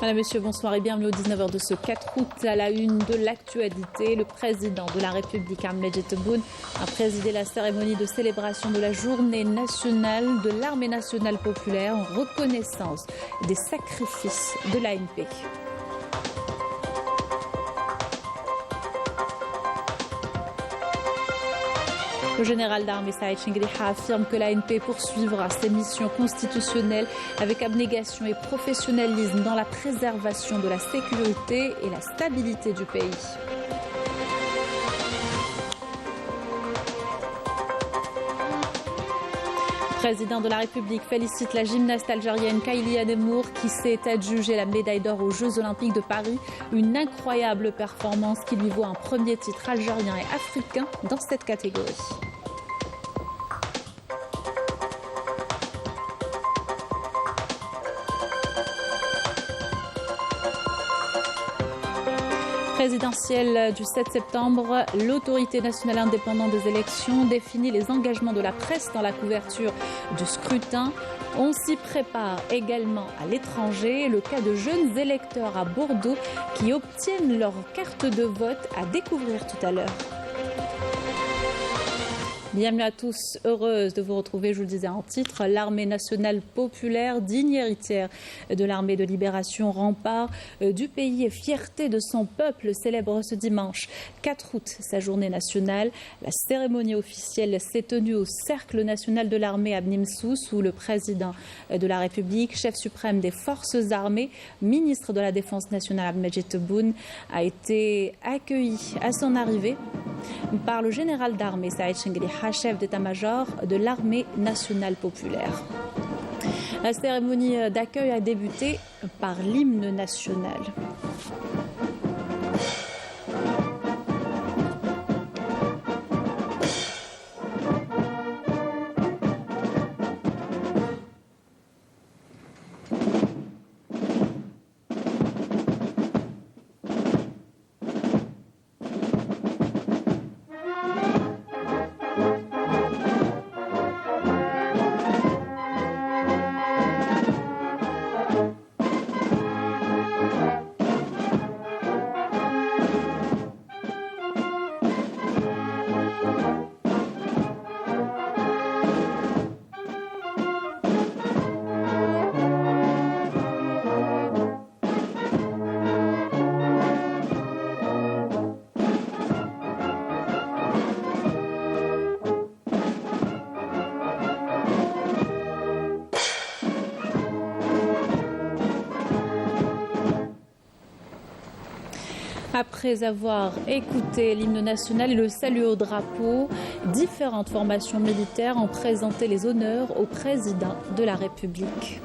Madame, Monsieur, bonsoir et bienvenue au 19h de ce 4 août. À la une de l'actualité, le président de la République, Ahmed Tebboune, a présidé la cérémonie de célébration de la journée nationale de l'armée nationale populaire en reconnaissance des sacrifices de l'ANP. Le général d'armée Saïd Chingliha affirme que l'ANP poursuivra ses missions constitutionnelles avec abnégation et professionnalisme dans la préservation de la sécurité et la stabilité du pays. Le président de la République félicite la gymnaste algérienne Kaylia Nemour qui s'est adjugée la médaille d'or aux Jeux Olympiques de Paris. Une incroyable performance qui lui vaut un premier titre algérien et africain dans cette catégorie. Présidentielle du 7 septembre, l'autorité nationale indépendante des élections définit les engagements de la presse dans la couverture du scrutin. On s'y prépare également à l'étranger. Le cas de jeunes électeurs à Bordeaux qui obtiennent leur carte de vote à découvrir tout à l'heure. Bienvenue à tous, heureuse de vous retrouver, je vous le disais en titre, l'armée nationale populaire, digne héritière de l'armée de libération, rempart du pays et fierté de son peuple, célèbre ce dimanche 4 août sa journée nationale. La cérémonie officielle s'est tenue au Cercle national de l'armée à Bnimsous, où le président de la République, chef suprême des forces armées, ministre de la Défense nationale Ahmed Tebboune, a été accueilli à son arrivée par le général d'armée Saïd Chingliha, chef d'état-major de l'armée nationale populaire. La cérémonie d'accueil a débuté par l'hymne national. Après avoir écouté l'hymne national et le salut au drapeau, différentes formations militaires ont présenté les honneurs au président de la République.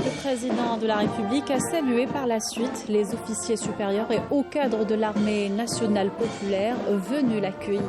Le président de la République a salué par la suite les officiers supérieurs et hauts cadres de l'armée nationale populaire venus l'accueillir.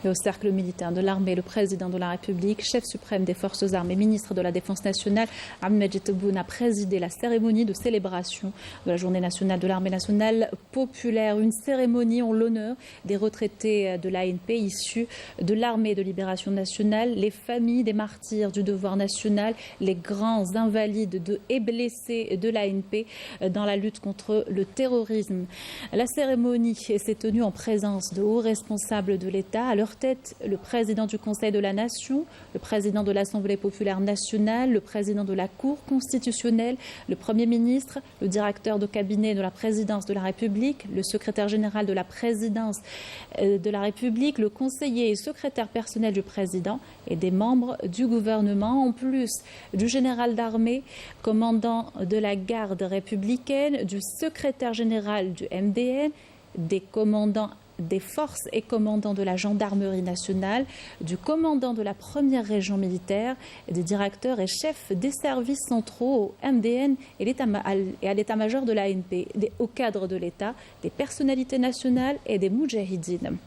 Et au cercle militaire de l'armée, le président de la République, chef suprême des forces armées, ministre de la Défense nationale, Ahmed Tebboune, a présidé la cérémonie de célébration de la journée nationale de l'armée nationale populaire. Une cérémonie en l'honneur des retraités de l'ANP issus de l'armée de libération nationale, les familles des martyrs du devoir national, les grands invalides et blessés de l'ANP dans la lutte contre le terrorisme. La cérémonie s'est tenue en présence de hauts responsables de l'État. À leur leur tête le président du Conseil de la Nation, le président de l'Assemblée populaire nationale, le président de la Cour constitutionnelle, le Premier ministre, le directeur de cabinet de la présidence de la République, le secrétaire général de la présidence de la République, le conseiller et secrétaire personnel du président et des membres du gouvernement, en plus du général d'armée, commandant de la garde républicaine, du secrétaire général du MDN, des commandants des forces et commandants de la gendarmerie nationale, du commandant de la première région militaire, des directeurs et chefs des services centraux au MDN et à l'état-major de l'ANP, au cadre de l'État, des personnalités nationales et des moudjahidines.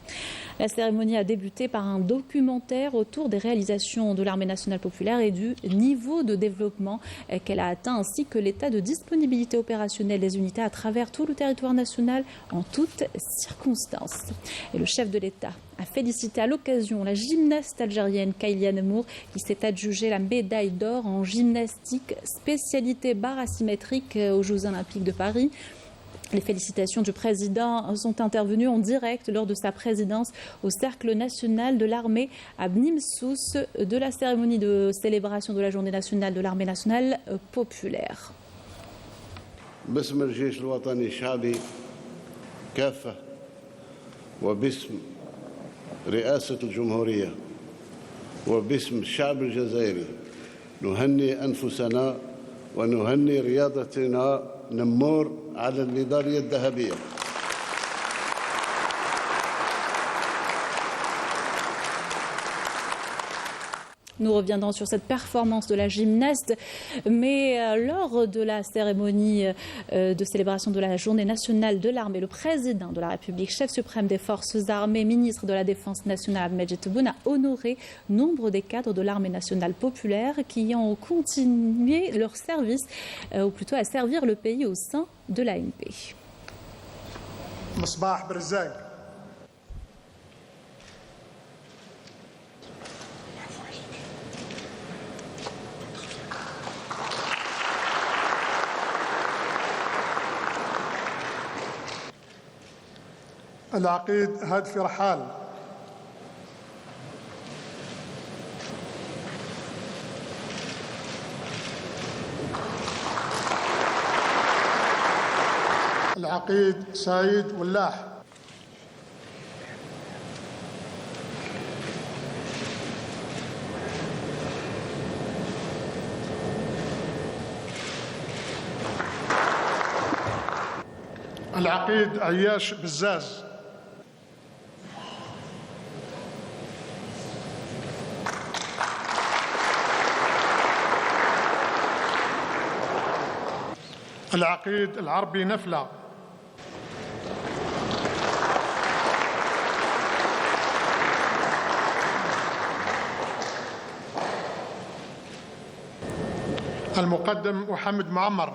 La cérémonie a débuté par un documentaire autour des réalisations de l'armée nationale populaire et du niveau de développement qu'elle a atteint, ainsi que l'état de disponibilité opérationnelle des unités à travers tout le territoire national en toutes circonstances. Et le chef de l'État a félicité à l'occasion la gymnaste algérienne Kayliane Mour qui s'est adjugée la médaille d'or en gymnastique spécialité barre asymétrique aux Jeux Olympiques de Paris. Les félicitations du président sont intervenues en direct lors de sa présidence au Cercle national de l'armée à Bnimsous de la cérémonie de célébration de la journée nationale de l'armée nationale populaire. باسم الجيش الوطني الشعبي كافة وباسم رئاسة الجمهورية وباسم الشعب الجزائري نهني أنفسنا ونهني رياضتنا نمور على الميدالية الذهبية. Nous reviendrons sur cette performance de la gymnaste, mais lors de la cérémonie de célébration de la journée nationale de l'armée, le président de la République, chef suprême des forces armées, ministre de la Défense nationale, Medjid Tebboune, a honoré nombre des cadres de l'armée nationale populaire qui ont continué leur service, ou plutôt à servir le pays au sein de l'ANP. مصباح برزاق العقيد هادفي رحال العقيد سعيد ولاح العقيد عياش بزاز العقيد العربي نفلة المقدم محمد معمر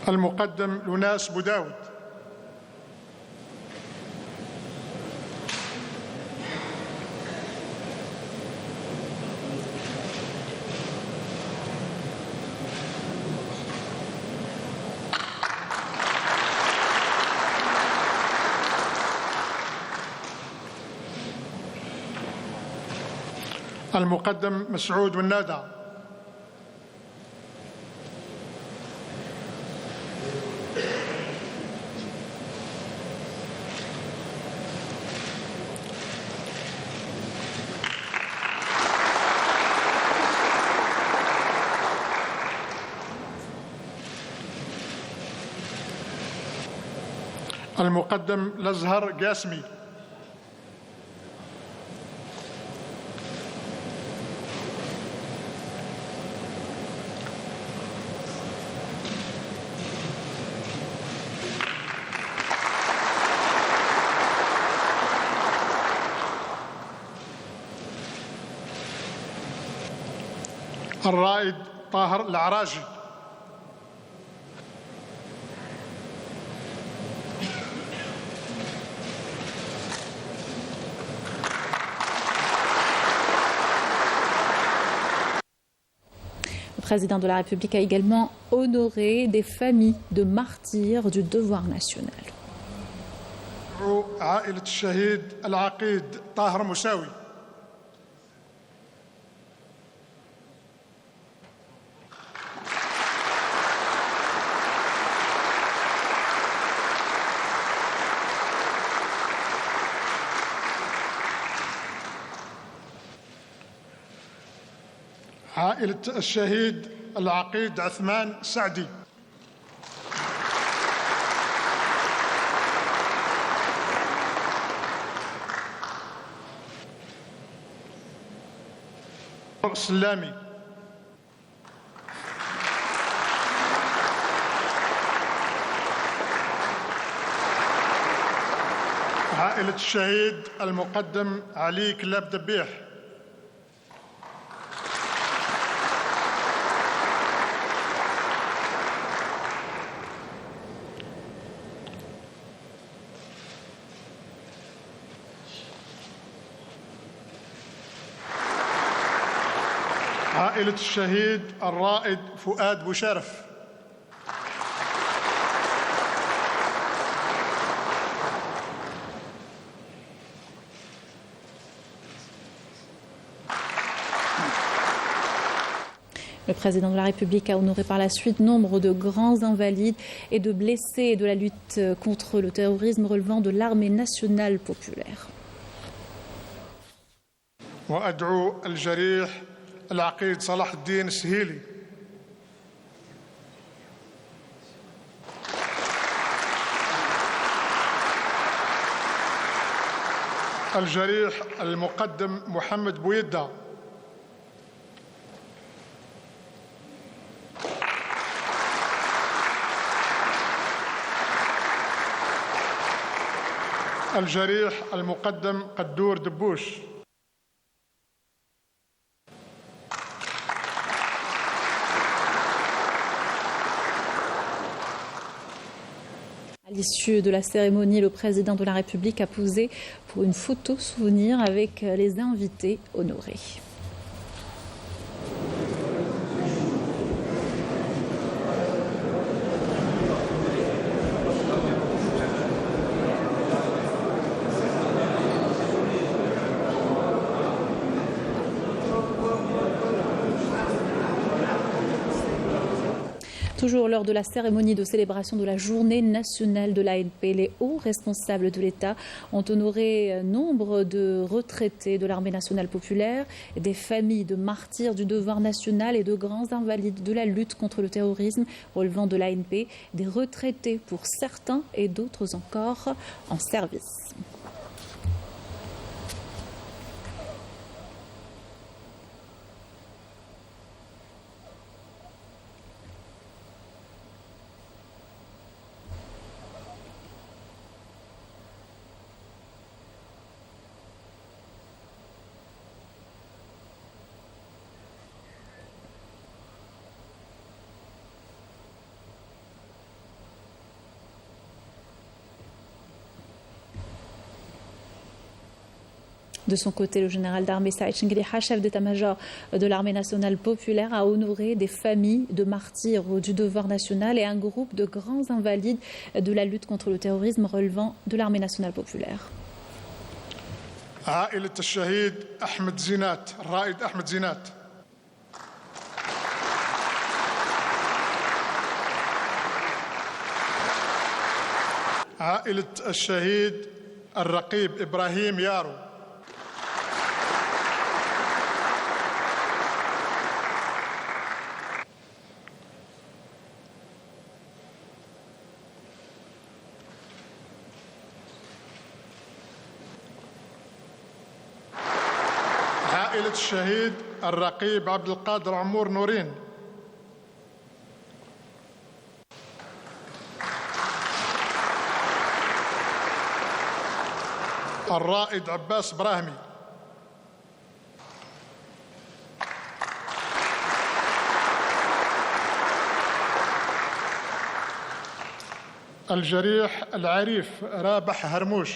المقدم لوناس بوداود المقدم مسعود والنادى المقدم الأزهر قاسمي الرائد طاهر العراجي Le président de la République a également honoré des familles de martyrs du devoir national. عائلة الشهيد العقيد طاهر مساوي. عائلة الشهيد العقيد عثمان سعدي. سلامي. عائلة الشهيد المقدم علي كلاب دبيح. عائلة الشهيد الرائد فؤاد بوشرف. Le président de la République a honoré par la suite nombre de grands invalides et de blessés de la lutte contre le terrorisme relevant de l'armée nationale populaire. وأدعو الجريح العقيد صلاح الدين السهيلي. الجريح المقدم محمد بويدة. الجريح المقدم قدور دبوش. À l'issue de la cérémonie, le président de la République a posé pour une photo souvenir avec les invités honorés. Toujours lors de la cérémonie de célébration de la journée nationale de l'ANP, les hauts responsables de l'État ont honoré nombre de retraités de l'armée nationale populaire, des familles de martyrs du devoir national et de grands invalides de la lutte contre le terrorisme relevant de l'ANP, des retraités pour certains et d'autres encore en service. De son côté, le général d'armée Saïd Chengueliha, chef d'état-major de l'armée nationale populaire, a honoré des familles de martyrs du devoir national et un groupe de grands invalides de la lutte contre le terrorisme relevant de l'armée nationale populaire. عائلة الشهيد أحمد زينات الرائد أحمد زينات. عائلة الشهيد الرقيب إبراهيم يارو. عائلة الشهيد الرقيب عبد القادر عمور نورين. الرائد عباس براهمي. الجريح العريف رابح هرموش.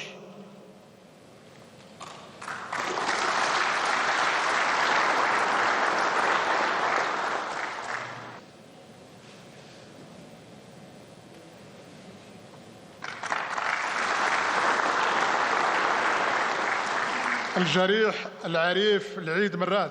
الجريح العريف العيد مراد.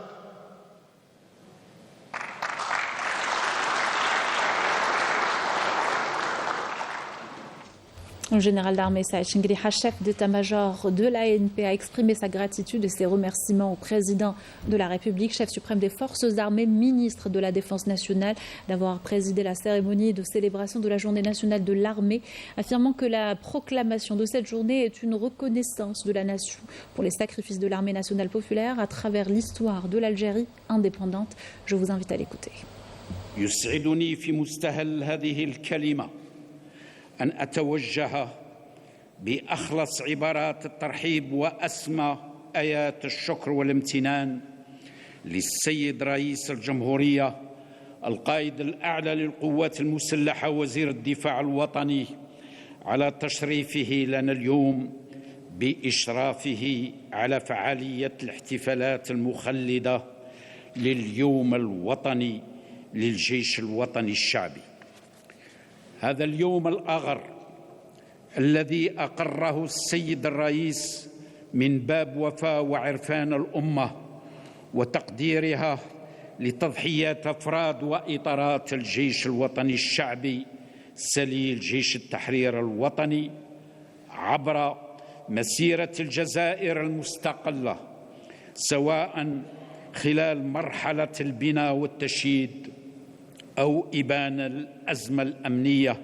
Le général d'armée Saïd Chinguiriha, chef d'état-major de l'ANP, a exprimé sa gratitude et ses remerciements au président de la République, chef suprême des forces armées, ministre de la Défense nationale, d'avoir présidé la cérémonie de célébration de la journée nationale de l'armée, affirmant que la proclamation de cette journée est une reconnaissance de la nation pour les sacrifices de l'armée nationale populaire à travers l'histoire de l'Algérie indépendante. Je vous invite à l'écouter. يسعدني في مستهل هذه الكلمة أن أتوجه بأخلص عبارات الترحيب وأسمى آيات الشكر والامتنان للسيد رئيس الجمهورية القائد الأعلى للقوات المسلحة وزير الدفاع الوطني على تشريفه لنا اليوم بإشرافه على فعالية الاحتفالات المخلدة لليوم الوطني للجيش الوطني الشعبي. هذا اليوم الأغر الذي أقره السيد الرئيس من باب وفاء وعرفان الأمة وتقديرها لتضحيات أفراد وإطارات الجيش الوطني الشعبي سليل جيش التحرير الوطني عبر مسيرة الجزائر المستقلة، سواء خلال مرحلة البناء والتشييد أو إبان الأزمة الأمنية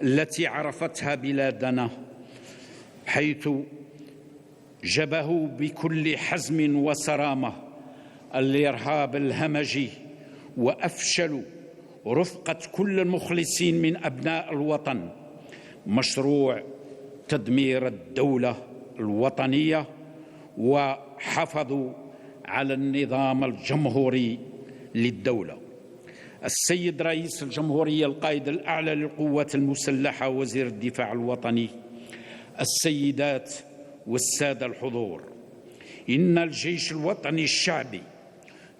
التي عرفتها بلادنا، حيث جبهوا بكل حزم وصرامة الإرهاب الهمجي وأفشلوا رفقة كل المخلصين من أبناء الوطن مشروع تدمير الدولة الوطنية، وحافظوا على النظام الجمهوري للدولة. السيد رئيس الجمهورية القائد الأعلى للقوات المسلحة وزير الدفاع الوطني، السيدات والسادة الحضور، إن الجيش الوطني الشعبي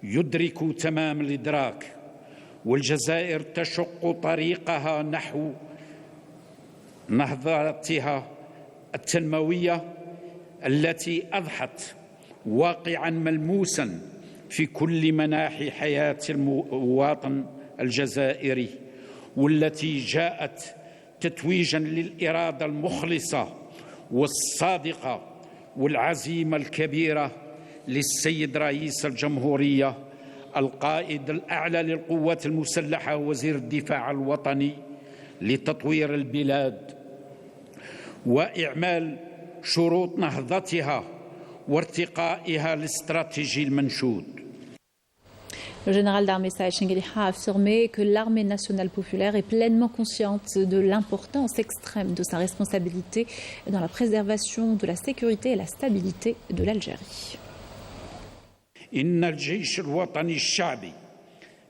يدرك تمام الإدراك، والجزائر تشق طريقها نحو نهضتها التنموية التي أضحت واقعا ملموسا في كل مناحي حياة المواطن الجزائري، والتي جاءت تتويجا للإرادة المخلصة والصادقة والعزيمة الكبيرة للسيد رئيس الجمهورية القائد الأعلى للقوات المسلحة وزير الدفاع الوطني لتطوير البلاد وإعمال شروط نهضتها وارتقائها الاستراتيجي المنشود. Le général d'armée Saïd Chinguiriha a affirmé que l'armée nationale populaire est pleinement consciente de l'importance extrême de sa responsabilité dans la préservation de la sécurité et la stabilité de l'Algérie. إن الجيش الوطني الشعبي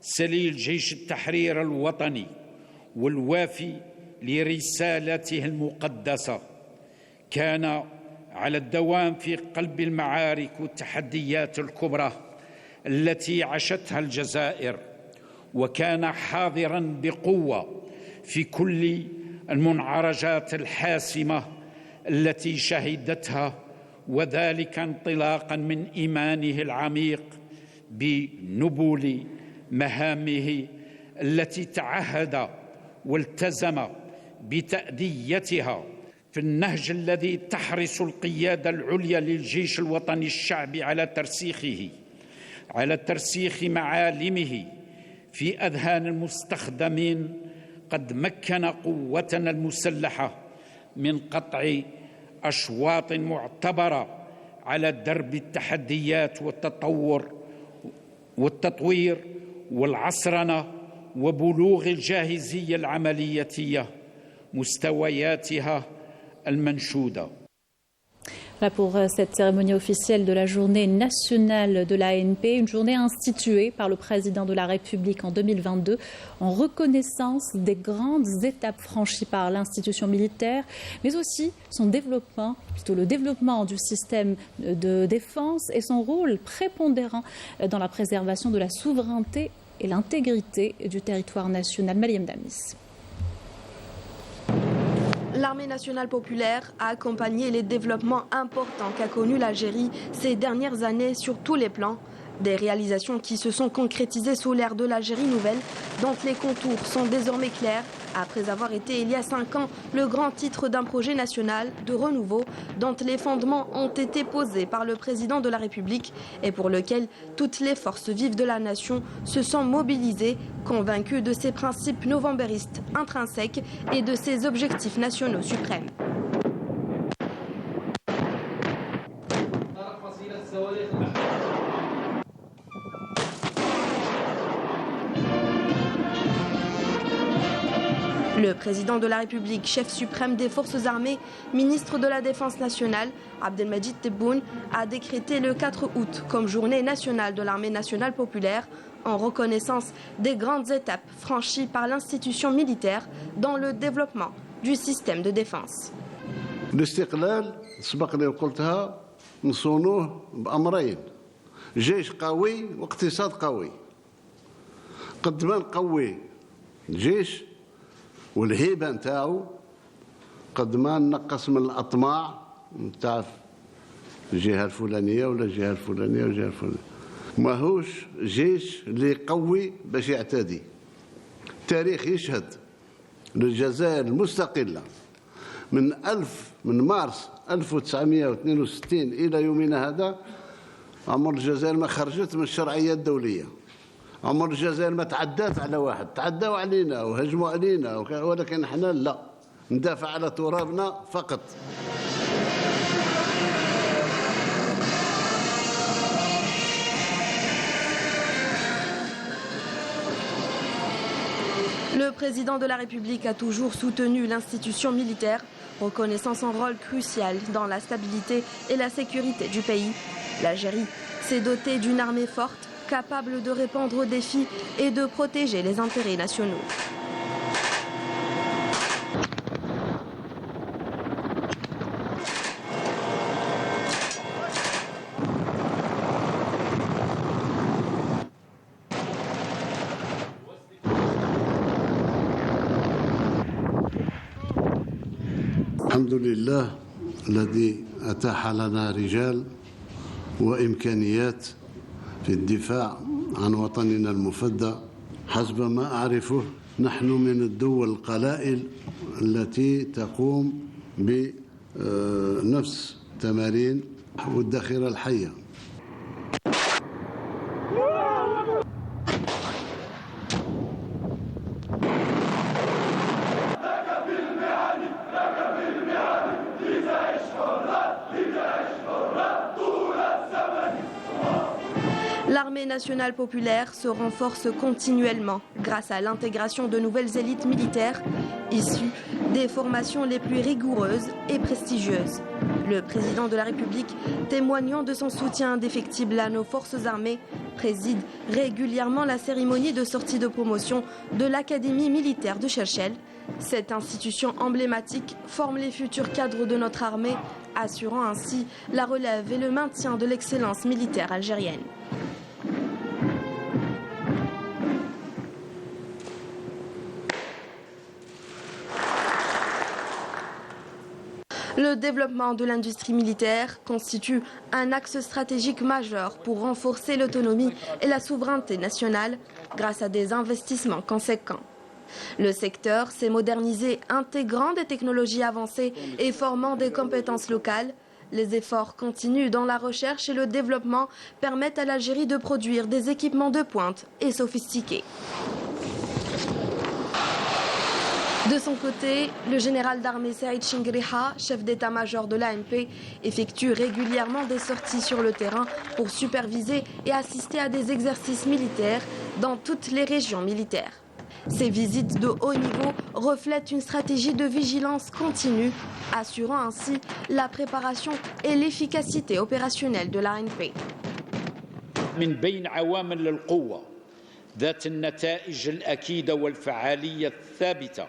سليل جيش التحرير الوطني والوافي لرسالته المقدسة كان على الدوام في قلب المعارك والتحديات الكبرى التي عاشتها الجزائر، وكان حاضراً بقوة في كل المنعرجات الحاسمة التي شهدتها، وذلك انطلاقاً من إيمانه العميق بنبول مهامه التي تعهد والتزم بتأديتها في النهج الذي تحرص القيادة العليا للجيش الوطني الشعبي على ترسيخ معالمه في أذهان المستخدمين. قد مكن قوتنا المسلحة من قطع أشواط معتبرة على درب التحديات والتطوير والعصرنة وبلوغ الجاهزية العملياتية مستوياتها المنشودة. Là pour cette cérémonie officielle de la journée nationale de l'ANP, une journée instituée par le président de la République en 2022 en reconnaissance des grandes étapes franchies par l'institution militaire, mais aussi son développement, plutôt le développement du système de défense et son rôle prépondérant dans la préservation de la souveraineté et l'intégrité du territoire national. Mariam Damis. L'armée nationale populaire a accompagné les développements importants qu'a connus l'Algérie ces dernières années sur tous les plans. Des réalisations qui se sont concrétisées sous l'ère de l'Algérie nouvelle, dont les contours sont désormais clairs, après avoir été il y a 5 ans le grand titre d'un projet national de renouveau dont les fondements ont été posés par le président de la République et pour lequel toutes les forces vives de la nation se sont mobilisées, convaincues de ses principes novembéristes intrinsèques et de ses objectifs nationaux suprêmes. Le président de la République, chef suprême des forces armées, ministre de la Défense nationale, Abdelmajid Tebboune, a décrété le 4 août comme journée nationale de l'armée nationale populaire en reconnaissance des grandes étapes franchies par l'institution militaire dans le développement du système de défense. الاستقلال سبقني وقلتها نصونوه بأمرين جيش قوي واقتصاد قوي قد ما نقوي الجيش والهيبة نتاعو قد ما نقص من الأطماع نتاع الجهة الفلانية ولا الجهة الفلانية والجهة الفلانية ماهوش جيش اللي قوي باش يعتدي. التاريخ يشهد للجزائر المستقلة من مارس 1962 إلى يومنا هذا عمر الجزائر ما خرجت من الشرعية الدولية. عمر الجزائر ما تعدات على واحد، تعداوا علينا وهجموا علينا ولكن احنا لا ندافع على ترابنا فقط. Le président de la République a toujours soutenu l'institution militaire, reconnaissant son rôle crucial dans la stabilité et la sécurité du pays. L'Algérie s'est dotée d'une armée forte, capable de répondre aux défis et de protéger les intérêts nationaux. الحمد لله الذي أتاح لنا رجال وإمكانيات في الدفاع عن وطننا المفدى. حسب ما أعرفه نحن من الدول القلائل التي تقوم بنفس تمارين والذخيرة الحية. L'armée nationale populaire se renforce continuellement grâce à l'intégration de nouvelles élites militaires issues des formations les plus rigoureuses et prestigieuses. Le président de la République, témoignant de son soutien indéfectible à nos forces armées, préside régulièrement la cérémonie de sortie de promotion de l'Académie militaire de Cherchell. Cette institution emblématique forme les futurs cadres de notre armée, assurant ainsi la relève et le maintien de l'excellence militaire algérienne. Le développement de l'industrie militaire constitue un axe stratégique majeur pour renforcer l'autonomie et la souveraineté nationale grâce à des investissements conséquents. Le secteur s'est modernisé, intégrant des technologies avancées et formant des compétences locales. Les efforts continus dans la recherche et le développement permettent à l'Algérie de produire des équipements de pointe et sophistiqués. De son côté, le général d'armée Saïd Chingriha, chef d'état-major de l'ANP, effectue régulièrement des sorties sur le terrain pour superviser et assister à des exercices militaires dans toutes les régions militaires. Ces visites de haut niveau reflètent une stratégie de vigilance continue, assurant ainsi la préparation et l'efficacité opérationnelle de l'ANP. من بين عوامل القوة ذات النتائج الأكيدة والفعالية الثابتة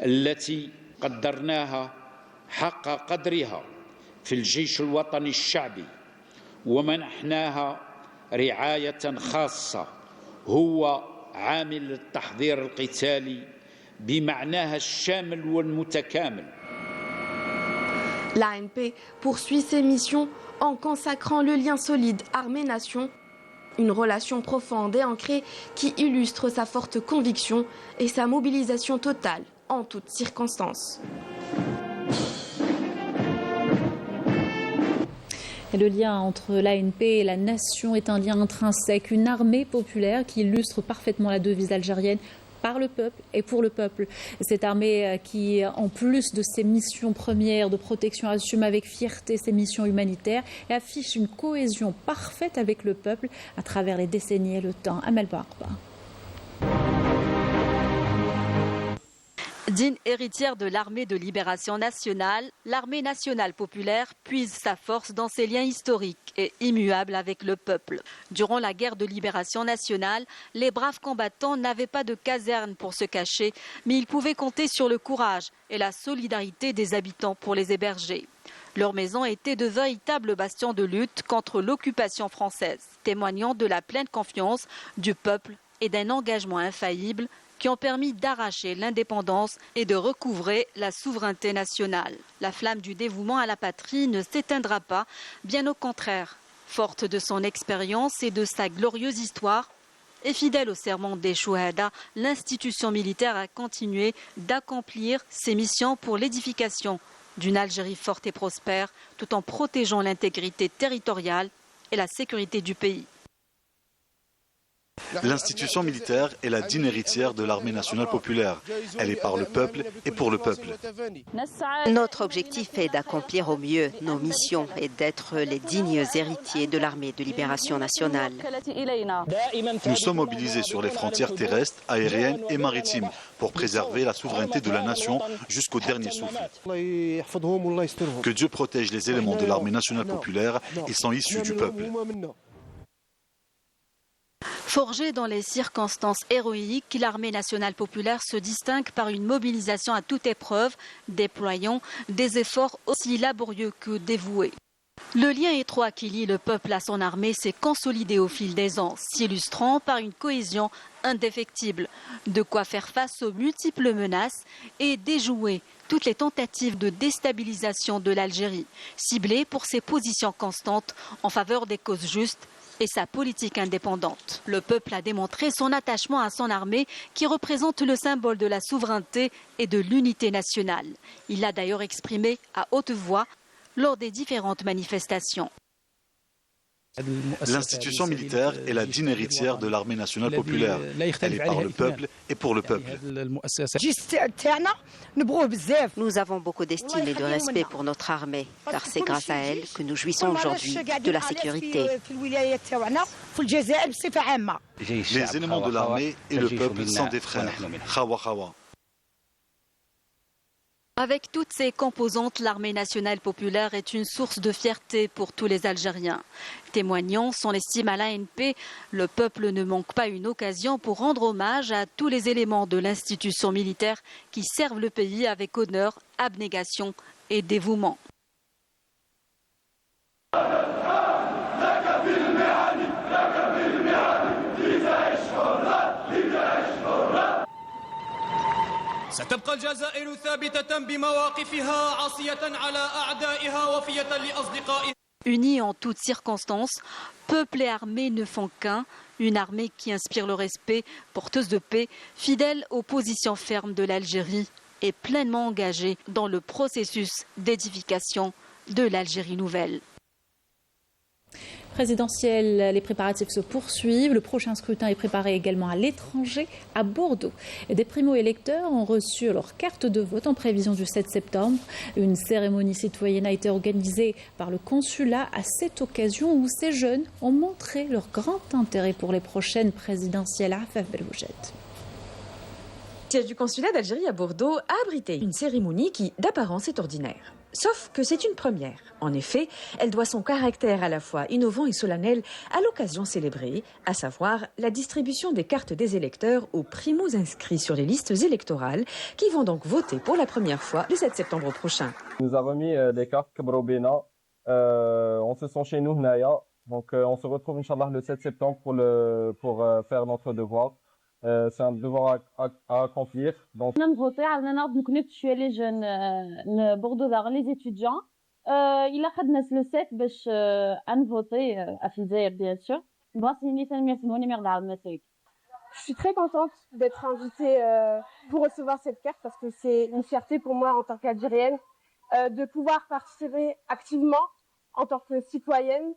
التي قدرناها حق قدرها في الجيش الوطني الشعبي ومنحناها رعاية خاصة هو عامل التحضير القتالي بمعناها الشامل والمتكامل L'ANP poursuit ses missions en consacrant le lien solide armée-nation, une relation profonde et ancrée qui illustre sa forte conviction et sa mobilisation totale en toutes circonstances. Et le lien entre l'ANP et la nation est un lien intrinsèque, une armée populaire qui illustre parfaitement la devise algérienne par le peuple et pour le peuple. Cette armée qui, en plus de ses missions premières de protection, assume avec fierté ses missions humanitaires et affiche une cohésion parfaite avec le peuple à travers les décennies et le temps. Amel Barba. Digne héritière de l'armée de libération nationale, l'armée nationale populaire puise sa force dans ses liens historiques et immuables avec le peuple. Durant la guerre de libération nationale, les braves combattants n'avaient pas de caserne pour se cacher, mais ils pouvaient compter sur le courage et la solidarité des habitants pour les héberger. Leur maison était de véritables bastions de lutte contre l'occupation française, témoignant de la pleine confiance du peuple et d'un engagement infaillible qui ont permis d'arracher l'indépendance et de recouvrer la souveraineté nationale. La flamme du dévouement à la patrie ne s'éteindra pas, bien au contraire. Forte de son expérience et de sa glorieuse histoire, et fidèle au serment des Chouhada, l'institution militaire a continué d'accomplir ses missions pour l'édification d'une Algérie forte et prospère, tout en protégeant l'intégrité territoriale et la sécurité du pays. L'institution militaire est la digne héritière de l'armée nationale populaire. Elle est par le peuple et pour le peuple. Notre objectif est d'accomplir au mieux nos missions et d'être les dignes héritiers de l'armée de libération nationale. Nous sommes mobilisés sur les frontières terrestres, aériennes et maritimes pour préserver la souveraineté de la nation jusqu'au dernier souffle. Que Dieu protège les éléments de l'armée nationale populaire, ils sont issus du peuple. Forgée dans les circonstances héroïques, l'armée nationale populaire se distingue par une mobilisation à toute épreuve, déployant des efforts aussi laborieux que dévoués. Le lien étroit qui lie le peuple à son armée s'est consolidé au fil des ans, s'illustrant par une cohésion indéfectible, de quoi faire face aux multiples menaces et déjouer toutes les tentatives de déstabilisation de l'Algérie, ciblée pour ses positions constantes en faveur des causes justes et sa politique indépendante. Le peuple a démontré son attachement à son armée qui représente le symbole de la souveraineté et de l'unité nationale. Il l'a d'ailleurs exprimé à haute voix lors des différentes manifestations. L'institution militaire est la digne héritière de l'armée nationale populaire. Elle est par le peuple et pour le peuple. Nous avons beaucoup d'estime et de respect pour notre armée, car c'est grâce à elle que nous jouissons aujourd'hui de la sécurité. Les éléments de l'armée et le peuple sont des frères. Khawa Khawa. Avec toutes ses composantes, l'armée nationale populaire est une source de fierté pour tous les Algériens. Témoignant son estime à l'ANP, le peuple ne manque pas une occasion pour rendre hommage à tous les éléments de l'institution militaire qui servent le pays avec honneur, abnégation et dévouement. ستبقى الجزائر ثابتة بمواقفها عاصية على أعدائها وفية لأصدقائها. Unis en toutes circonstances, peuple et armée ne font qu'un, une armée qui inspire le respect, porteuse de paix, fidèle aux positions fermes de l'Algérie et pleinement engagée dans le processus d'édification de l'Algérie nouvelle. Présidentielle, les préparatifs se poursuivent. Le prochain scrutin est préparé également à l'étranger, à Bordeaux. Des primo-électeurs ont reçu leur carte de vote en prévision du 7 septembre. Une cérémonie citoyenne a été organisée par le consulat à cette occasion où ces jeunes ont montré leur grand intérêt pour les prochaines présidentielles. Afaf Beloujet. Le siège du consulat d'Algérie à Bordeaux a abrité une cérémonie qui, d'apparence, est ordinaire. Sauf que c'est une première. En effet, elle doit son caractère à la fois innovant et solennel à l'occasion célébrée, à savoir la distribution des cartes des électeurs aux primos inscrits sur les listes électorales qui vont donc voter pour la première fois le 7 septembre prochain. On nous a remis des cartes Kabrobena. On se sent chez nous, Naya. Donc on se retrouve, Inch'Allah, le 7 septembre pour faire notre devoir. C'est un devoir à accomplir. Donc... les jeunes Bordeaux, les étudiants. Il a خدنا le 7 باش نفوتي في الجزائر bien sûr. Je suis très contente d'être invitée pour recevoir cette carte parce que c'est une fierté pour moi en tant qu'Algérienne de pouvoir participer activement en tant que citoyenne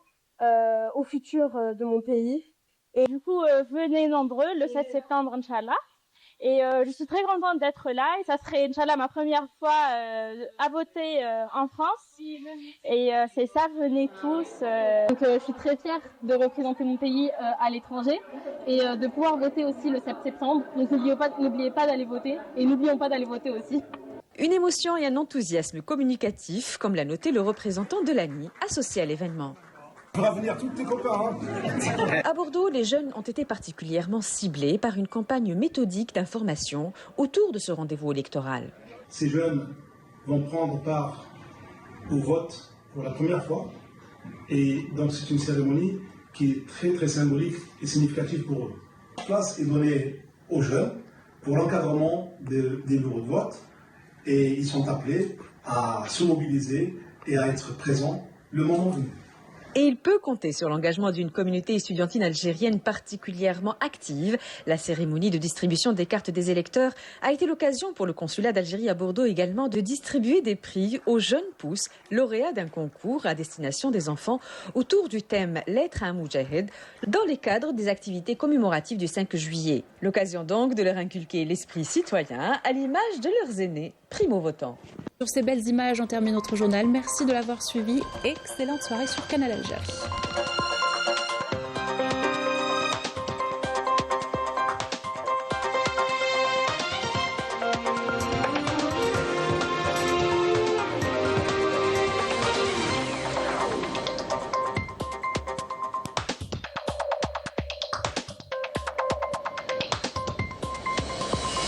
au futur de mon pays. Et du coup, venez nombreux le 7 septembre, Inch'Allah. Et je suis très contente d'être là et ça serait, Inch'Allah, ma première fois à voter en France. Et c'est ça, venez tous. Donc je suis très fière de représenter mon pays à l'étranger et de pouvoir voter aussi le 7 septembre. Donc n'oubliez pas d'aller voter et n'oublions pas d'aller voter aussi. Une émotion et un enthousiasme communicatif, comme l'a noté le représentant de l'ANI associé à l'événement. Venir tous tes copains. À Bordeaux, les jeunes ont été particulièrement ciblés par une campagne méthodique d'information autour de ce rendez-vous électoral. Ces jeunes vont prendre part au vote pour la première fois et donc c'est une cérémonie qui est très très symbolique et significative pour eux. La place est donnée aux jeunes pour l'encadrement des bureaux de vote et ils sont appelés à se mobiliser et à être présents le moment venu. Et il peut compter sur l'engagement d'une communauté estudiantine algérienne particulièrement active. La cérémonie de distribution des cartes des électeurs a été l'occasion pour le consulat d'Algérie à Bordeaux également de distribuer des prix aux jeunes pousses lauréats d'un concours à destination des enfants autour du thème « Lettre à un Moudjahed » dans les cadres des activités commémoratives du 5 juillet. L'occasion donc de leur inculquer l'esprit citoyen à l'image de leurs aînés primo-votants. Sur ces belles images, on termine notre journal. Merci de l'avoir suivi. Excellente soirée sur Canal Algérie.